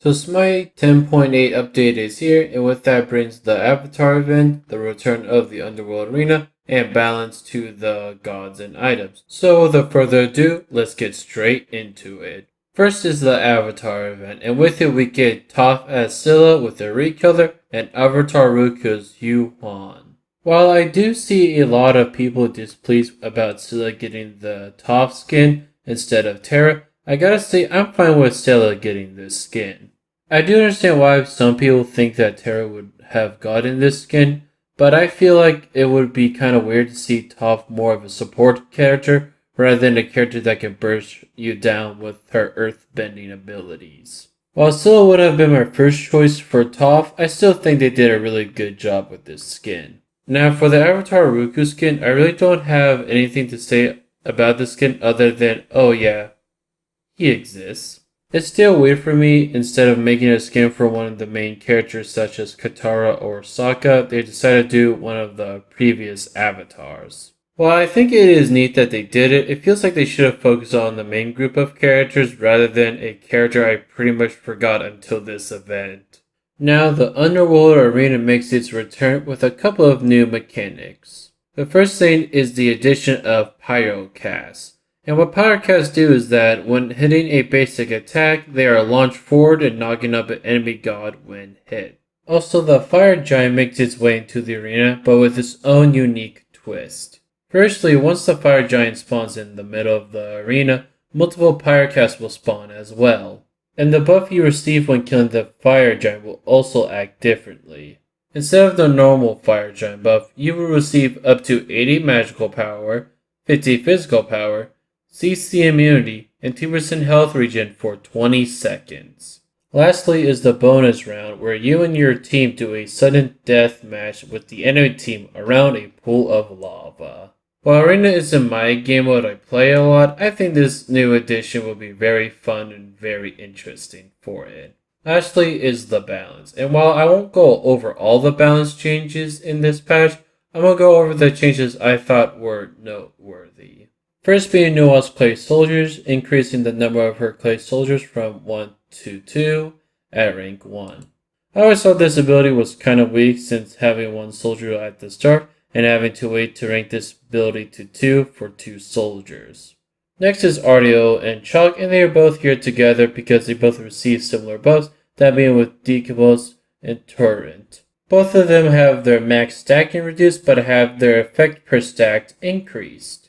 So Smite 10.8 update is here, and with that brings the Avatar event, the return of the Underworld Arena, and balance to the gods and items. So without further ado, let's get straight into it. First is the Avatar event, and with it we get Toph as Scylla with the recolor, and Avatar Roku as Yu-Huan. While I do see a lot of people displeased about Scylla getting the Toph skin instead of Terra, I gotta say I'm fine with Scylla getting this skin. I do understand why some people think that Terra would have gotten this skin, but I feel like it would be kind of weird to see Toph more of a support character rather than a character that can burst you down with her earth-bending abilities. While Scylla would have been my first choice for Toph, I still think they did a really good job with this skin. Now for the Avatar Roku skin, I really don't have anything to say about the skin other than, oh yeah, he exists. It's still weird for me, instead of making a skin for one of the main characters such as Katara or Sokka, they decided to do one of the previous avatars. While I think it is neat that they did it, it feels like they should have focused on the main group of characters rather than a character I pretty much forgot until this event. Now the Underworld Arena makes its return with a couple of new mechanics. The first thing is the addition of Pyrocast. And what Pyrocasts do is that when hitting a basic attack, they are launched forward and knocking up an enemy god when hit. Also, the Fire Giant makes its way into the arena, but with its own unique twist. Firstly, once the Fire Giant spawns in the middle of the arena, multiple Pyrocasts will spawn as well. And the buff you receive when killing the Fire Giant will also act differently. Instead of the normal Fire Giant buff, you will receive up to 80 magical power, 50 physical power, CC immunity, and 2% health regen for 20 seconds. Lastly is the bonus round, where you and your team do a sudden death match with the enemy team around a pool of lava. While Arena isn't my game mode I play a lot, I think this new addition will be very fun and very interesting for it. Lastly is the balance, and while I won't go over all the balance changes in this patch, I'm going to go over the changes I thought were noteworthy. First being Nua's clay soldiers, increasing the number of her clay soldiers from 1 to 2 at rank 1. I always thought this ability was kind of weak since having 1 soldier at the start and having to wait to rank this ability to 2 for 2 soldiers. Next is Ardeo and Chalk, and they are both here together because they both receive similar buffs, that being with Decompose and Torrent. Both of them have their max stacking reduced but have their effect per stack increased.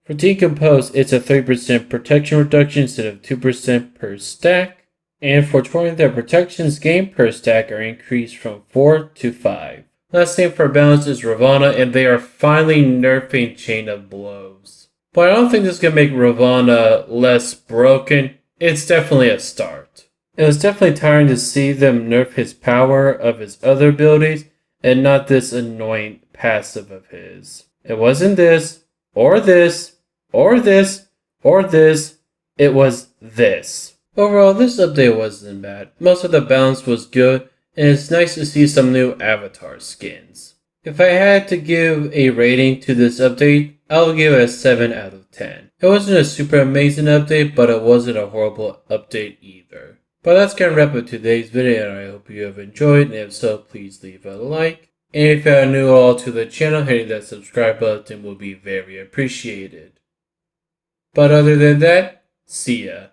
For Decompose, it's a 3% protection reduction instead of 2% per stack. And for Torrent, their protections gained per stack are increased from 4 to 5. Last thing for balance is Ravana, and they are finally nerfing Chain of Blows. But I don't think this is going to make Ravana less broken. It's definitely a start. It was definitely tiring to see them nerf his power of his other abilities, and not this annoying passive of his. It wasn't this, or this, or this, or this, it was this. Overall, this update wasn't bad. Most of the balance was good, and it's nice to see some new avatar skins. If I had to give a rating to this update, I'll give it a 7 out of 10. It wasn't a super amazing update, but it wasn't a horrible update either. But that's gonna wrap up today's video, and I hope you have enjoyed, and if so, please leave a like. And if you are new all to the channel, hitting that subscribe button will be very appreciated. But other than that, see ya.